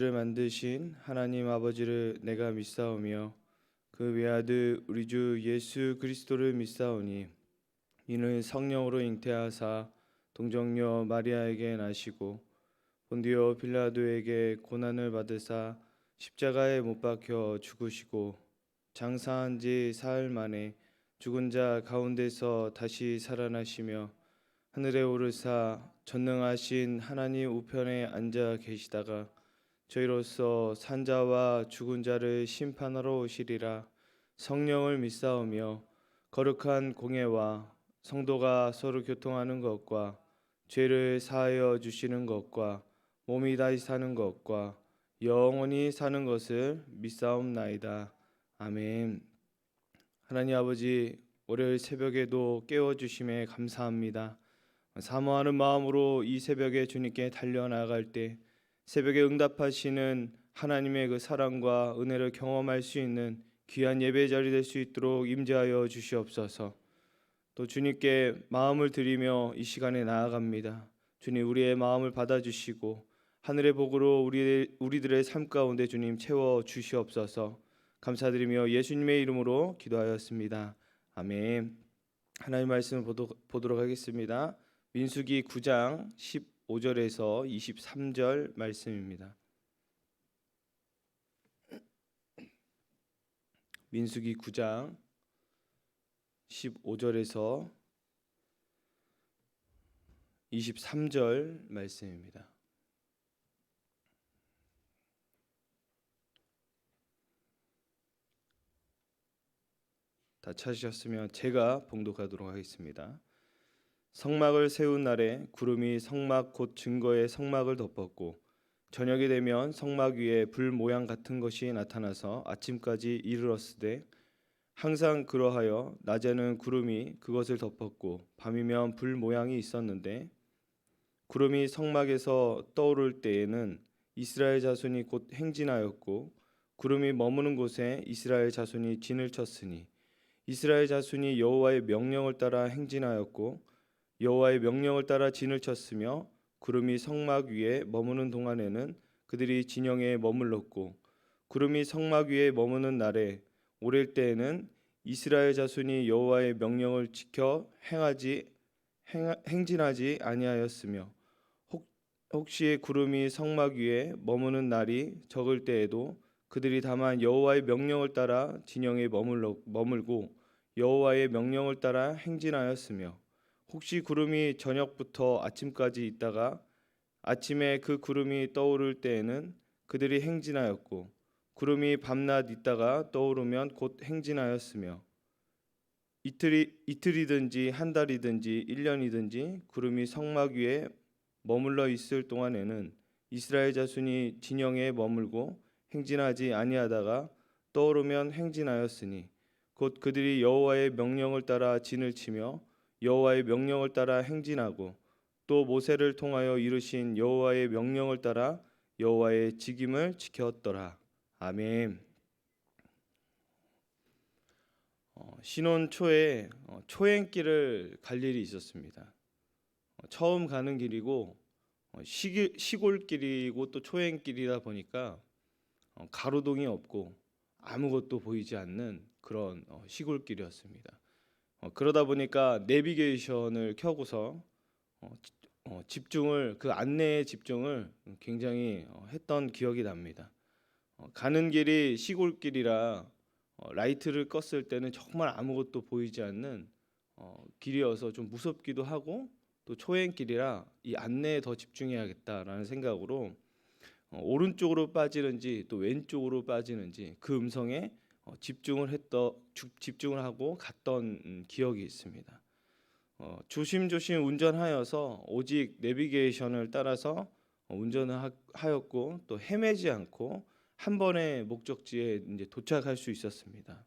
를 만드신 하나님 아버지를 내가 믿사오며 그 외아들 우리 주 예수 그리스도를 믿사오니 이는 성령으로 잉태하사 동정녀 마리아에게 나시고 본디오 빌라도에게 고난을 받으사 십자가에 못 박혀 죽으시고 장사한 지 사흘 만에 죽은 자 가운데서 다시 살아나시며 하늘에 오르사 전능하신 하나님 우편에 앉아 계시다가 저희로서 산자와 죽은 자를 심판하러 오시리라. 성령을 믿사오며 거룩한 공예와 성도가 서로 교통하는 것과 죄를 사하여 주시는 것과 몸이 다시 사는 것과 영원히 사는 것을 믿사옵나이다. 아멘. 하나님 아버지, 월요일 새벽에도 깨워주심에 감사합니다. 사모하는 마음으로 이 새벽에 주님께 달려나갈 때 새벽에 응답하시는 하나님의 그 사랑과 은혜를 경험할 수 있는 귀한 예배 자리 될 수 있도록 임재하여 주시옵소서. 또 주님께 마음을 드리며 이 시간에 나아갑니다. 주님, 우리의 마음을 받아주시고 하늘의 복으로 우리들의 삶 가운데 주님 채워 주시옵소서. 감사드리며 예수님의 이름으로 기도하였습니다. 아멘. 하나님 말씀을 보도록 하겠습니다. 민수기 9장 15절에서 23절 말씀입니다. 민수기 9장 15절에서 23절 말씀입니다. 다 찾으셨으면 제가 봉독하도록 하겠습니다. 성막을 세운 날에 구름이 성막 곧 증거의 성막을 덮었고 저녁이 되면 성막 위에 불 모양 같은 것이 나타나서 아침까지 이르렀으되 항상 그러하여 낮에는 구름이 그것을 덮었고 밤이면 불 모양이 있었는데 구름이 성막에서 떠오를 때에는 이스라엘 자손이 곧 행진하였고 구름이 머무는 곳에 이스라엘 자손이 진을 쳤으니 이스라엘 자손이 여호와의 명령을 따라 행진하였고 여호와의 명령을 따라 진을 쳤으며 구름이 성막 위에 머무는 동안에는 그들이 진영에 머물렀고 구름이 성막 위에 머무는 날에 오랠 때에는 이스라엘 자손이 여호와의 명령을 지켜 행진하지 아니하였으며 혹시 구름이 성막 위에 머무는 날이 적을 때에도 그들이 다만 여호와의 명령을 따라 진영에 머물고 여호와의 명령을 따라 행진하였으며 혹시 구름이 저녁부터 아침까지 있다가 아침에 그 구름이 떠오를 때에는 그들이 행진하였고 구름이 밤낮 있다가 떠오르면 곧 행진하였으며 이틀이든지 한 달이든지 1년이든지 구름이 성막 위에 머물러 있을 동안에는 이스라엘 자손이 진영에 머물고 행진하지 아니하다가 떠오르면 행진하였으니 곧 그들이 여호와의 명령을 따라 진을 치며 여호와의 명령을 따라 행진하고 또 모세를 통하여 이루신 여호와의 명령을 따라 여호와의 직임을 지켰더라. 아멘. 신혼 초에 초행길을 갈 일이 있었습니다. 처음 가는 길이고 시골길이고 또 초행길이다 보니까 가로등이 없고 아무것도 보이지 않는 그런 시골길이었습니다. 그러다 보니까 내비게이션을 켜고서 집중을 그 안내에 집중을 굉장히 했던 기억이 납니다. 가는 길이 시골길이라 라이트를 껐을 때는 정말 아무것도 보이지 않는 길이어서 좀 무섭기도 하고 또 초행길이라 이 안내에 더 집중해야겠다라는 생각으로 오른쪽으로 빠지는지 또 왼쪽으로 빠지는지 그 음성에 집중을 하고 갔던 기억이 있습니다. 조심조심 운전하여서 오직 내비게이션을 따라서 운전을 하였고 또 헤매지 않고 한 번에 목적지에 이제 도착할 수 있었습니다.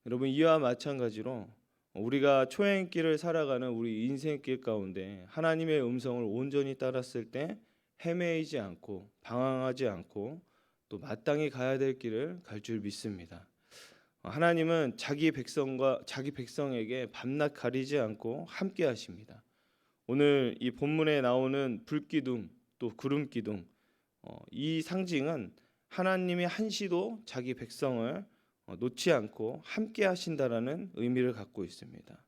여러분, 이와 마찬가지로 우리가 초행길을 살아가는 우리 인생길 가운데 하나님의 음성을 온전히 따랐을 때 헤매이지 않고 방황하지 않고 또 마땅히 가야 될 길을 갈 줄 믿습니다. 하나님은 자기 백성에게 밤낮 가리지 않고 함께 하십니다. 오늘 이 본문에 나오는 불기둥 또 구름 기둥 이 상징은 하나님이 한시도 자기 백성을 놓지 않고 함께 하신다라는 의미를 갖고 있습니다.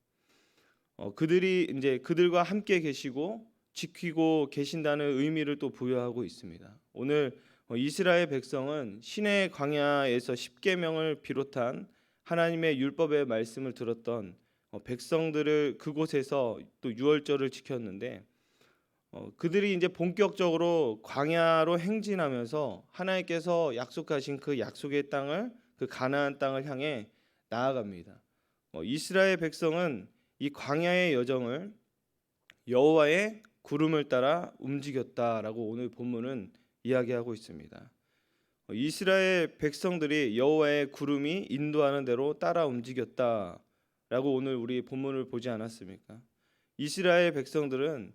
그들이 이제 그들과 함께 계시고 지키고 계신다는 의미를 또 부여하고 있습니다. 오늘 이스라엘 백성은 시내 광야에서 십계명을 비롯한 하나님의 율법의 말씀을 들었던 백성들을 그곳에서 또 유월절을 지켰는데 그들이 이제 본격적으로 광야로 행진하면서 하나님께서 약속하신 그 약속의 땅을 그 가나안 땅을 향해 나아갑니다. 이스라엘 백성은 이 광야의 여정을 여호와의 구름을 따라 움직였다라고 오늘 본문은 이야기하고 있습니다. 이스라엘 백성들이 여호와의 구름이 인도하는 대로 따라 움직였다라고 오늘 우리 본문을 보지 않았습니까? 이스라엘 백성들은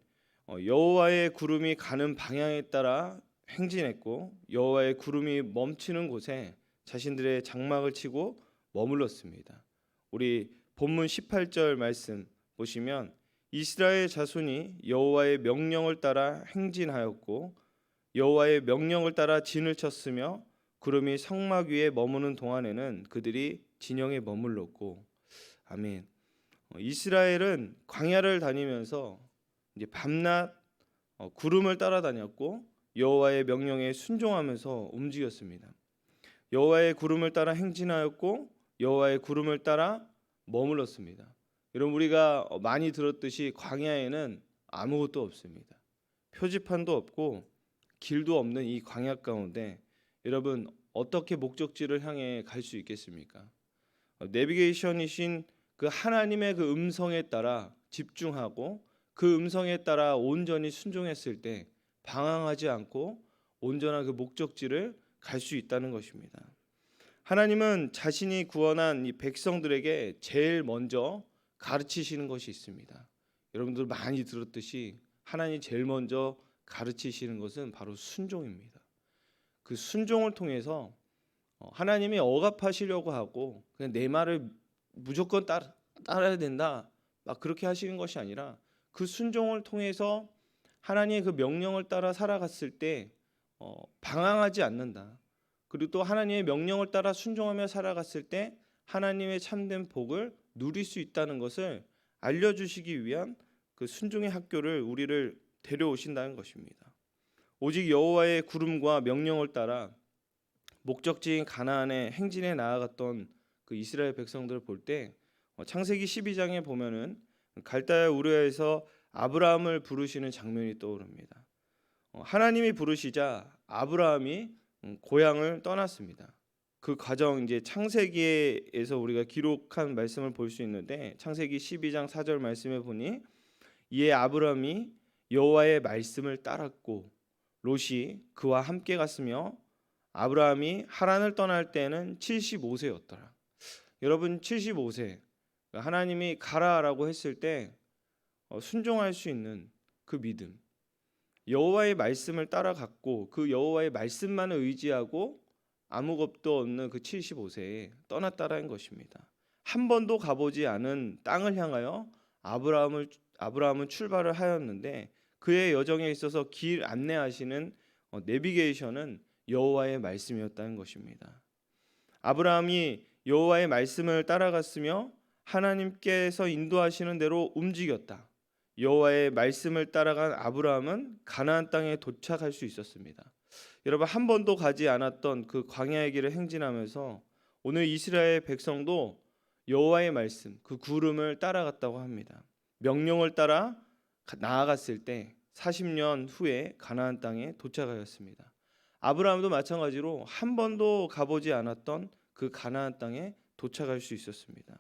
여호와의 구름이 가는 방향에 따라 행진했고 여호와의 구름이 멈추는 곳에 자신들의 장막을 치고 머물렀습니다. 우리 본문 18절 말씀 보시면 이스라엘 자손이 여호와의 명령을 따라 행진하였고 여호와의 명령을 따라 진을 쳤으며 구름이 성막 위에 머무는 동안에는 그들이 진영에 머물렀고 아멘. 이스라엘은 광야를 다니면서 이제 밤낮 구름을 따라다녔고 여호와의 명령에 순종하면서 움직였습니다. 여호와의 구름을 따라 행진하였고 여호와의 구름을 따라 머물렀습니다. 여러분 우리가 많이 들었듯이 광야에는 아무것도 없습니다. 표지판도 없고 길도 없는 이 광야 가운데 여러분 어떻게 목적지를 향해 갈 수 있겠습니까? 내비게이션이신 그 하나님의 그 음성에 따라 집중하고 그 음성에 따라 온전히 순종했을 때 방황하지 않고 온전한 그 목적지를 갈 수 있다는 것입니다. 하나님은 자신이 구원한 이 백성들에게 제일 먼저 가르치시는 것이 있습니다. 여러분들 많이 들었듯이 하나님이 제일 먼저 가르치시는 것은 바로 순종입니다. 그 순종을 통해서 하나님이 억압하시려고 하고 그냥 내 말을 무조건 따라야 된다 막 그렇게 하시는 것이 아니라 그 순종을 통해서 하나님의 그 명령을 따라 살아갔을 때 방황하지 않는다. 그리고 또 하나님의 명령을 따라 순종하며 살아갔을 때 하나님의 참된 복을 누릴 수 있다는 것을 알려주시기 위한 그 순종의 학교를 우리를 데려오신다는 것입니다. 오직 여호와의 구름과 명령을 따라 목적지인 가나안의 행진에 나아갔던 그 이스라엘 백성들을 볼 때 창세기 12장에 보면은 갈대아 우르에서 아브라함을 부르시는 장면이 떠오릅니다. 하나님이 부르시자 아브라함이 고향을 떠났습니다. 그 과정 이제 창세기에서 우리가 기록한 말씀을 볼 수 있는데 창세기 12장 4절 말씀에 보니 이에 아브라함이 여호와의 말씀을 따랐고 롯이 그와 함께 갔으며 아브라함이 하란을 떠날 때는 75세였더라. 여러분 75세 하나님이 가라라고 했을 때 순종할 수 있는 그 믿음 여호와의 말씀을 따라갔고 그 여호와의 말씀만을 의지하고 아무것도 없는 그 75세에 떠났다라는 것입니다. 한 번도 가보지 않은 땅을 향하여 아브라함은 출발을 하였는데 그의 여정에 있어서 길 안내하시는 내비게이션은 여호와의 말씀이었다는 것입니다. 아브라함이 여호와의 말씀을 따라갔으며 하나님께서 인도하시는 대로 움직였다. 여호와의 말씀을 따라간 아브라함은 가나안 땅에 도착할 수 있었습니다. 여러분 한 번도 가지 않았던 그 광야의 길을 행진하면서 오늘 이스라엘 백성도 여호와의 말씀 그 구름을 따라갔다고 합니다. 명령을 따라 나아갔을 때 40년 후에 가나안 땅에 도착하였습니다. 아브라함도 마찬가지로 한 번도 가보지 않았던 그 가나안 땅에 도착할 수 있었습니다.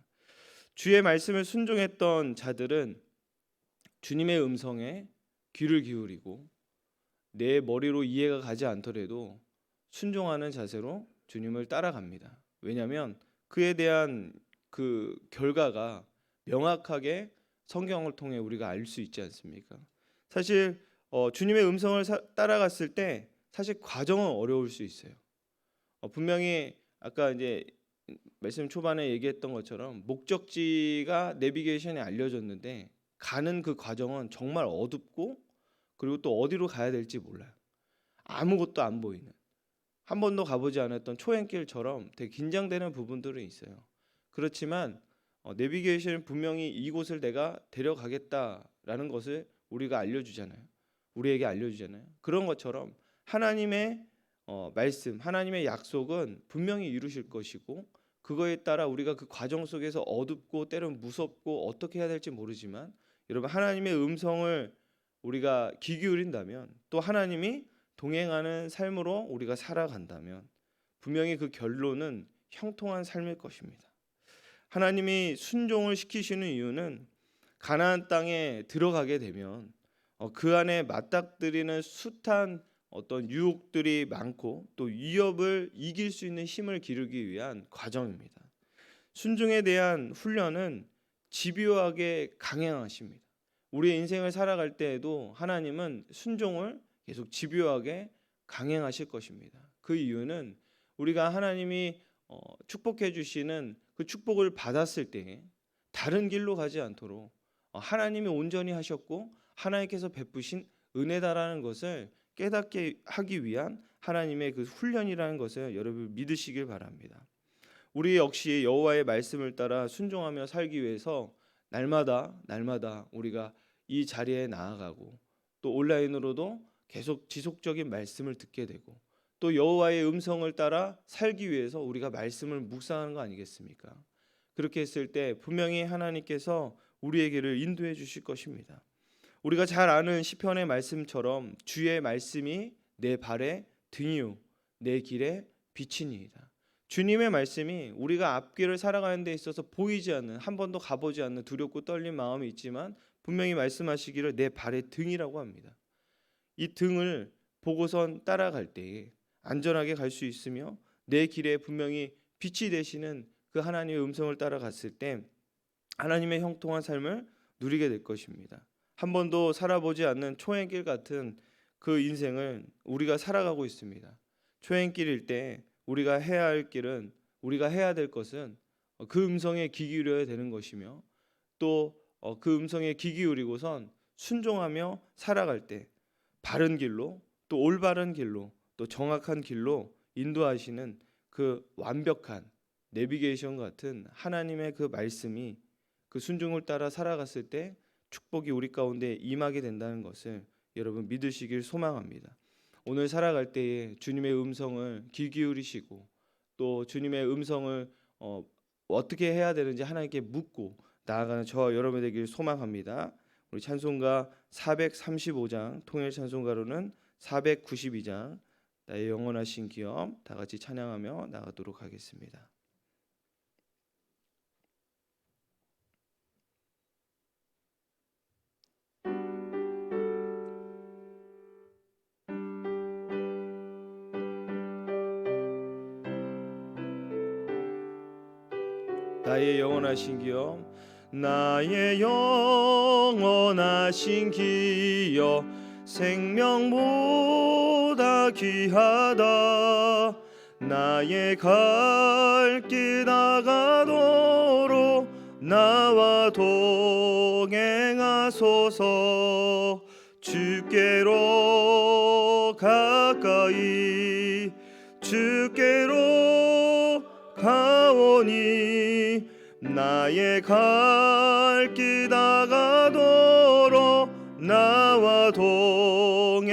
주의 말씀을 순종했던 자들은 주님의 음성에 귀를 기울이고 내 머리로 이해가 가지 않더라도 순종하는 자세로 주님을 따라갑니다. 왜냐하면 그에 대한 그 결과가 명확하게 성경을 통해 우리가 알 수 있지 않습니까? 사실 주님의 음성을 따라갔을 때 사실 과정은 어려울 수 있어요. 분명히 아까 이제 말씀 초반에 얘기했던 것처럼 목적지가 내비게이션에 알려졌는데 가는 그 과정은 정말 어둡고 그리고 또 어디로 가야 될지 몰라요. 아무것도 안 보이는, 한 번도 가보지 않았던 초행길처럼 되게 긴장되는 부분들은 있어요. 그렇지만 내비게이션은 분명히 이곳을 내가 데려가겠다라는 것을 우리가 알려주잖아요. 우리에게 알려주잖아요. 그런 것처럼 하나님의 말씀, 하나님의 약속은 분명히 이루실 것이고, 그거에 따라 우리가 그 과정 속에서 어둡고 때론 무섭고 어떻게 해야 될지 모르지만, 여러분 하나님의 음성을 우리가 귀 기울인다면, 또 하나님이 동행하는 삶으로 우리가 살아간다면 분명히 그 결론은 형통한 삶일 것입니다. 하나님이 순종을 시키시는 이유는 가나안 땅에 들어가게 되면 그 안에 맞닥뜨리는 숱한 어떤 유혹들이 많고 또 위협을 이길 수 있는 힘을 기르기 위한 과정입니다. 순종에 대한 훈련은 집요하게 강행하십니다. 우리의 인생을 살아갈 때에도 하나님은 순종을 계속 집요하게 강행하실 것입니다. 그 이유는 우리가 하나님이 축복해 주시는 그 축복을 받았을 때 다른 길로 가지 않도록 하나님이 온전히 하셨고 하나님께서 베푸신 은혜다라는 것을 깨닫게 하기 위한 하나님의 그 훈련이라는 것을 여러분 믿으시길 바랍니다. 우리 역시 여호와의 말씀을 따라 순종하며 살기 위해서 날마다 우리가 이 자리에 나아가고 또 온라인으로도 계속 지속적인 말씀을 듣게 되고, 또 여호와의 음성을 따라 살기 위해서 우리가 말씀을 묵상하는 거 아니겠습니까? 그렇게 했을 때 분명히 하나님께서 우리에게를 인도해 주실 것입니다. 우리가 잘 아는 시편의 말씀처럼 주의 말씀이 내 발의 등이요 내 길의 빛이니이다. 주님의 말씀이 우리가 앞길을 살아가는 데 있어서 보이지 않는, 한 번도 가보지 않는 두렵고 떨린 마음이 있지만 분명히 말씀하시기를 내 발의 등이라고 합니다. 이 등을 보고선 따라갈 때에 안전하게 갈 수 있으며 내 길에 분명히 빛이 되시는 그 하나님의 음성을 따라갔을 때 하나님의 형통한 삶을 누리게 될 것입니다. 한 번도 살아보지 않는 초행길 같은 그 인생을 우리가 살아가고 있습니다. 초행길일 때 우리가 해야 할 길은, 우리가 해야 될 것은 그 음성에 귀 기울여야 되는 것이며, 또 그 음성에 귀 기울이고선 순종하며 살아갈 때 바른 길로, 또 올바른 길로, 또 정확한 길로 인도하시는 그 완벽한 내비게이션 같은 하나님의 그 말씀이 그 순종을 따라 살아갔을 때 축복이 우리 가운데 임하게 된다는 것을 여러분 믿으시길 소망합니다. 오늘 살아갈 때에 주님의 음성을 귀 기울이시고 또 주님의 음성을 어떻게 해야 되는지 하나님께 묻고 나아가는 저와 여러분 되길 소망합니다. 우리 찬송가 435장, 통일 찬송가로는 492장 나의 영원하신 기업 다 같이 찬양하며 나가도록 하겠습니다. 나의 영원하신 기업, 나의 영원하신 기업, 생명보다 귀하다. 나의 갈 길 나가도록 나와 동행하소서. 주께로 가까이 주께로 가오니 나의 갈 길 나가도록 나와 동행하소서.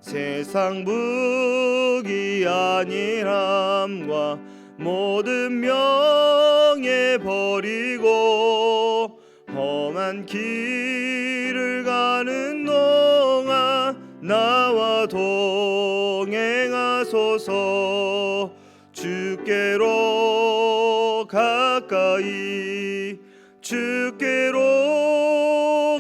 세상 부귀 안일함과 모든 명예 버리고 험한 길을 가는 동안 나와 동행하소서. 주께로 가까이 주께로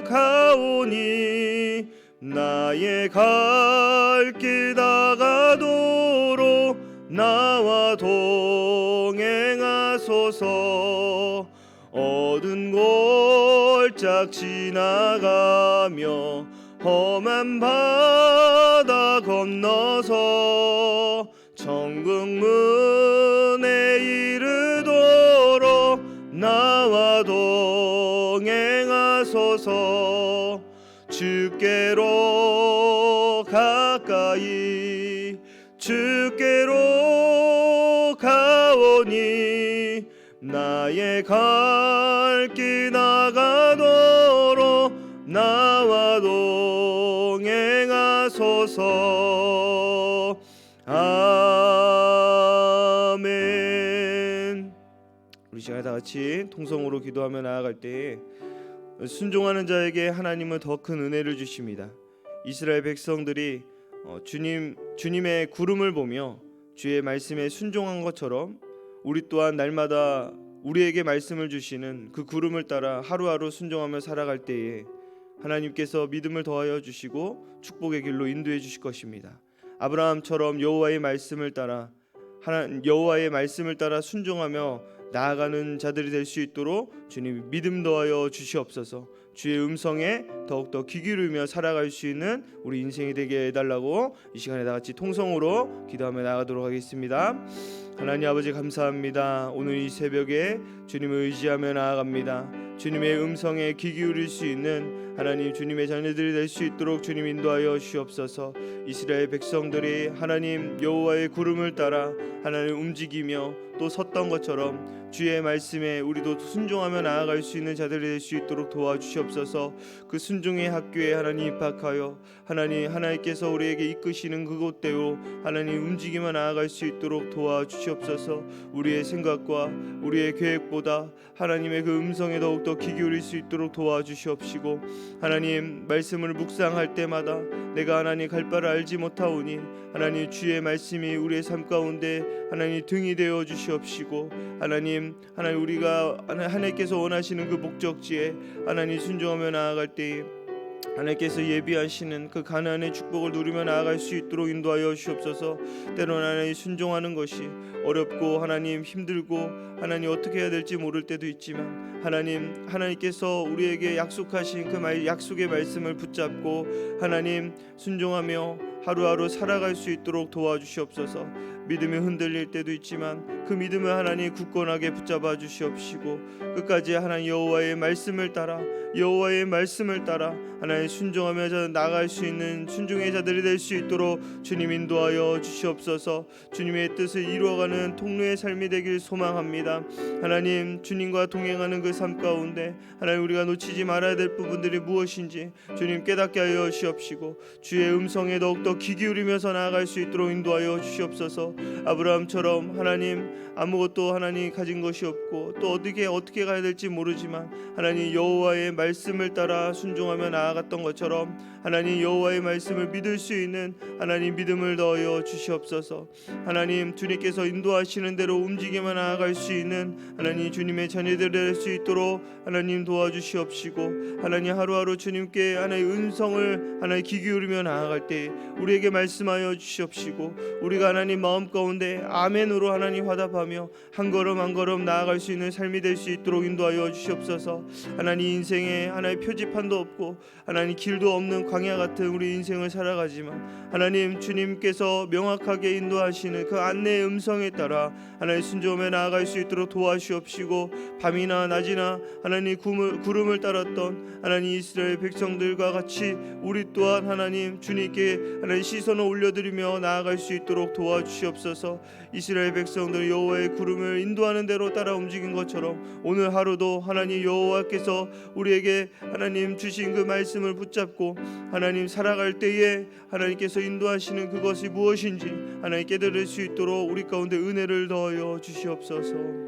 가오니 나의 갈 길 나가도록 나와 동행하소서. 어두운 골짝 지나가며 험한 바다 건너서 천국 문에 이르도록 나와 동행하소서. 주께로 가까이 주께로 가오니 나의 갈 길 나가도록 나와 동행하소서. 아멘. 우리 시간에 다 같이 통성으로 기도하며 나아갈 때에 순종하는 자에게 하나님은 더 큰 은혜를 주십니다. 이스라엘 백성들이 주님의 구름을 보며 주의 말씀에 순종한 것처럼 우리 또한 날마다 우리에게 말씀을 주시는 그 구름을 따라 하루하루 순종하며 살아갈 때에 하나님께서 믿음을 더하여 주시고 축복의 길로 인도해 주실 것입니다. 아브라함처럼 여호와의 말씀을 따라 순종하며 나아가는 자들이 될 수 있도록 주님 믿음 더하여 주시옵소서. 주의 음성에 더욱더 귀 기울이며 살아갈 수 있는 우리 인생이 되게 해달라고 이 시간에 다 같이 통성으로 기도하며 나가도록 하겠습니다. 하나님 아버지 감사합니다. 오늘 이 새벽에 주님을 의지하며 나아갑니다. 주님의 음성에 귀 기울일 수 있는 하나님 주님의 자녀들이 될 수 있도록 주님 인도하여 주옵소서. 이스라엘 백성들이 하나님 여호와의 구름을 따라 하나님 움직이며 또 섰던 것처럼 주의 말씀에 우리도 순종하며 나아갈 수 있는 자들이 될 수 있도록 도와주시옵소서. 그 순종의 학교에 하나님 입학하여 하나님께서 우리에게 이끄시는 그곳대로 하나님 움직이며 나아갈 수 있도록 도와주시옵소서. 우리의 생각과 우리의 계획보다 하나님의 그 음성에 더욱더 귀 기울일 수 있도록 도와주시옵시고, 하나님 말씀을 묵상할 때마다 내가 하나님 갈 바를 알지 못하오니 하나님 주의 말씀이 우리의 삶 가운데 하나님 등이 되어 주시옵시고, 하나님 우리가 하나님께서 원하시는 그 목적지에 하나님 순종하며 나아갈 때에 하나님께서 예비하시는 그 가나안의 축복을 누리며 나아갈 수 있도록 인도하여 주옵소서. 때로는 하나님 순종하는 것이 어렵고 하나님 힘들고 하나님 어떻게 해야 될지 모를 때도 있지만 하나님께서 우리에게 약속하신 그 약속의 말씀을 붙잡고 하나님 순종하며 하루하루 살아갈 수 있도록 도와주시옵소서. 믿음이 흔들릴 때도 있지만 그 믿음을 하나님 굳건하게 붙잡아 주시옵시고, 끝까지 하나님 여호와의 말씀을 따라 하나님 순종하며 나아갈 수 있는 순종의 자들이 될 수 있도록 주님 인도하여 주시옵소서. 주님의 뜻을 이루어가는 통로의 삶이 되길 소망합니다. 하나님 주님과 동행하는 그 삶 가운데 하나님 우리가 놓치지 말아야 될 부분들이 무엇인지 주님 깨닫게 하여 주시옵시고, 주의 음성에 더욱더 귀 기울이면서 나아갈 수 있도록 인도하여 주시옵소서. 아브라함처럼 하나님 아무것도 하나님 가진 것이 없고 또 어떻게 가야 될지 모르지만 하나님 여호와의 말씀을 따라 순종하며 나아갔던 것처럼 하나님 여호와의 말씀을 믿을 수 있는 하나님 믿음을 더하여 주시옵소서. 하나님 주님께서 인도하시는 대로 움직이며 나아갈 수 있는 하나님 주님의 자녀들 될 수 있도록 하나님 도와주시옵시고, 하나님 하루하루 주님께 하나님 음성을 하나님 귀 기울이며 나아갈 때 우리에게 말씀하여 주시옵시고, 우리가 하나님 마음 가운데 아멘으로 하나님 화답하며 한 걸음 한 걸음 나아갈 수 있는 삶이 될 수 있도록 인도하여 주시옵소서. 하나님 인생에 하나님 표지판도 없고 하나님 길도 없는 광야 같은 우리 인생을 살아가지만 하나님 주님께서 명확하게 인도하시는 그 안내의 음성에 따라 하나님 순종하며 나아갈 수 있도록 도와주시옵시고, 밤이나 낮이나 하나님 구름을 따랐던 하나님 이스라엘 백성들과 같이 우리 또한 하나님 주님께 하나님 시선을 올려드리며 나아갈 수 있도록 도와주시옵소서. 이스라엘 백성들 여호와의 구름을 인도하는 대로 따라 움직인 것처럼 오늘 하루도 하나님 여호와께서 우리에게 하나님 주신 그 말씀을 붙잡고 하나님 살아갈 때에 하나님께서 인도하시는 그것이 무엇인지 하나님 깨달을 수 있도록 우리 가운데 은혜를 더하여 주시옵소서.